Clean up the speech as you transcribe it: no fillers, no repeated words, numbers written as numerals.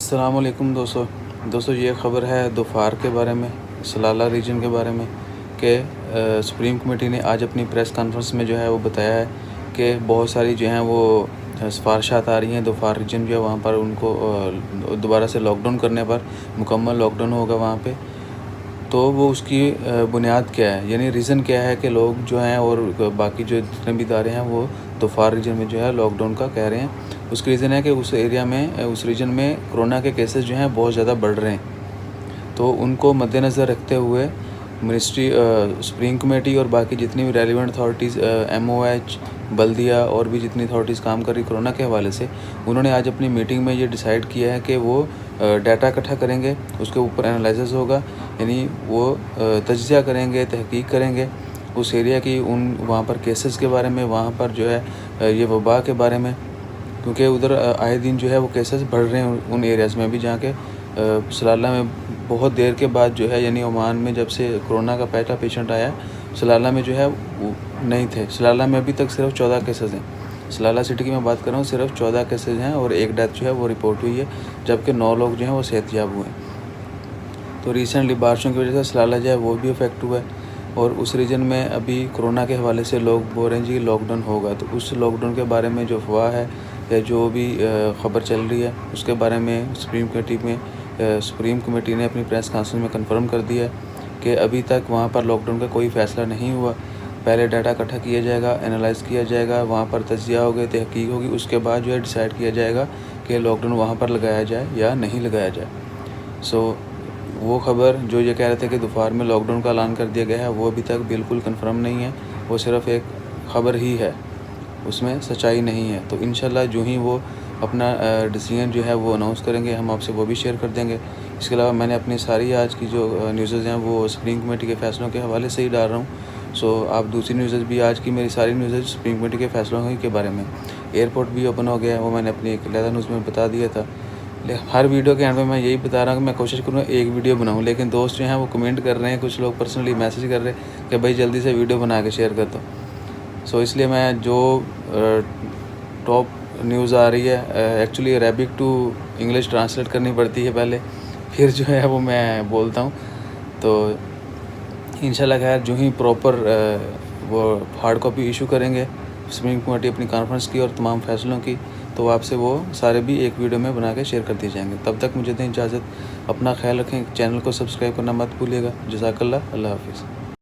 السلام علیکم دوستو یہ خبر ہے دفار کے بارے میں، سلالہ ریجن کے بارے میں کہ سپریم کمیٹی نے آج اپنی پریس کانفرنس میں جو ہے وہ بتایا ہے کہ بہت ساری جو ہیں وہ سفارشات آ رہی ہیں دفار ریجن جو ہے وہاں پر ان کو دوبارہ سے لاک ڈاؤن کرنے پر مکمل لاک ڈاؤن ہوگا وہاں پہ۔ تو وہ اس کی بنیاد کیا ہے، یعنی ریزن کیا ہے کہ لوگ جو ہیں اور باقی جو جتنے بھی ادارے ہیں وہ دفار ریجن میں جو ہے لاک ڈاؤن کا کہہ رہے ہیں۔ اس کی ریزن ہے کہ اس ایریا میں اس ریجن میں کرونا کے کیسز جو ہیں بہت زیادہ بڑھ رہے ہیں، تو ان کو مد نظر رکھتے ہوئے منسٹری سپریم کمیٹی اور باقی جتنی بھی ریلیونٹ اتھارٹیز MOH بلدیہ اور بھی جتنی اتھارٹیز کام کر رہی کرونا کے حوالے سے، انہوں نے آج اپنی میٹنگ میں یہ ڈیسائیڈ کیا ہے کہ وہ ڈیٹا اکٹھا کریں گے، اس کے اوپر انالائسس ہوگا، یعنی وہ تجزیہ کریں گے، تحقیق کریں گے اس ایریا کی وہاں پر کیسز کے بارے میں، وہاں پر جو ہے یہ وبا کے بارے میں، کیونکہ ادھر آئے دن جو ہے وہ کیسز بڑھ رہے ہیں ان ایریاز میں بھی جہاں کے سلالہ میں بہت دیر کے بعد جو ہے، یعنی عمان میں جب سے کرونا کا پہلا پیشنٹ آیا سلالہ میں جو ہے وہ نہیں تھے۔ سلالہ میں ابھی تک صرف 14 کیسز ہیں، سلالہ سٹی کی میں بات کر رہا ہوں، صرف 14 کیسز ہیں اور ایک ڈیتھ جو ہے وہ رپورٹ ہوئی ہے، جبکہ 9 لوگ جو ہیں وہ صحت یاب ہوئے ہیں۔ تو ریسنٹلی بارشوں کی وجہ سے سلالہ جو ہے وہ بھی افیکٹ ہوا ہے، اور اس ریجن میں ابھی کرونا کے حوالے سے لوگ بول رہے ہیں جی لاک ڈاؤن ہوگا، تو اس لاک ڈاؤن کے بارے میں جو افواہ ہے یا جو بھی خبر چل رہی ہے اس کے بارے میں سپریم کمیٹی نے اپنی پریس کانفرنس میں کنفرم کر دیا ہے کہ ابھی تک وہاں پر لاک ڈاؤن کا کوئی فیصلہ نہیں ہوا۔ پہلے ڈیٹا اکٹھا کیا جائے گا، انالائز کیا جائے گا، وہاں پر تجزیہ ہوگا، تحقیق ہوگی، اس کے بعد جو ہے ڈیسائیڈ کیا جائے گا کہ لاک ڈاؤن وہاں پر لگایا جائے یا نہیں لگایا جائے۔ وہ خبر جو یہ کہہ رہے تھے کہ دفار میں لاک ڈاؤن کا اعلان کر دیا گیا ہے، وہ ابھی تک بالکل کنفرم نہیں ہے، وہ صرف ایک خبر ہی ہے، اس میں سچائی نہیں ہے۔ تو انشاءاللہ جو ہی وہ اپنا ڈیسیژن جو ہے وہ اناؤنس کریں گے، ہم آپ سے وہ بھی شیئر کر دیں گے۔ اس کے علاوہ میں نے اپنی ساری آج کی جو نیوزز ہیں وہ سپریم کمیٹی کے فیصلوں کے حوالے سے ہی ڈال رہا ہوں۔ آپ دوسری نیوزز بھی، آج کی میری ساری نیوزز سپریم کمیٹی کے فیصلوں کے بارے میں۔ ایئرپورٹ بھی اوپن ہو گیا ہے، وہ میں نے اپنی ایک علیحدہ نیوز میں بتا دیا تھا۔ ہر ویڈیو کے اینڈ میں یہی بتا رہا ہوں کہ میں کوشش کروں ایک ویڈیو بناؤں، لیکن دوست جو ہیں وہ کمنٹ کر رہے ہیں، کچھ لوگ پرسنلی میسیج کر رہے ہیں کہ بھائی جلدی سے ویڈیو بنا کے شیئر کر دو۔ اس لیے میں جو ٹاپ نیوز آ رہی ہے، actually Arabic to English translate کرنی پڑتی ہے پہلے، پھر جو ہے وہ میں بولتا ہوں۔ تو انشاءاللہ خیر جو ہی پراپر وہ ہارڈ کاپی ایشو کریں گے سپریم کمیٹی اپنی کانفرنس کی اور تمام فیصلوں کی، تو آپ سے وہ سارے بھی ایک ویڈیو میں بنا کے شیئر کر دیے جائیں گے۔ تب تک مجھے دیں اجازت، اپنا خیال رکھیں، چینل کو سبسکرائب کرنا مت بھولیے گا۔ جزاک اللہ، اللہ حافظ۔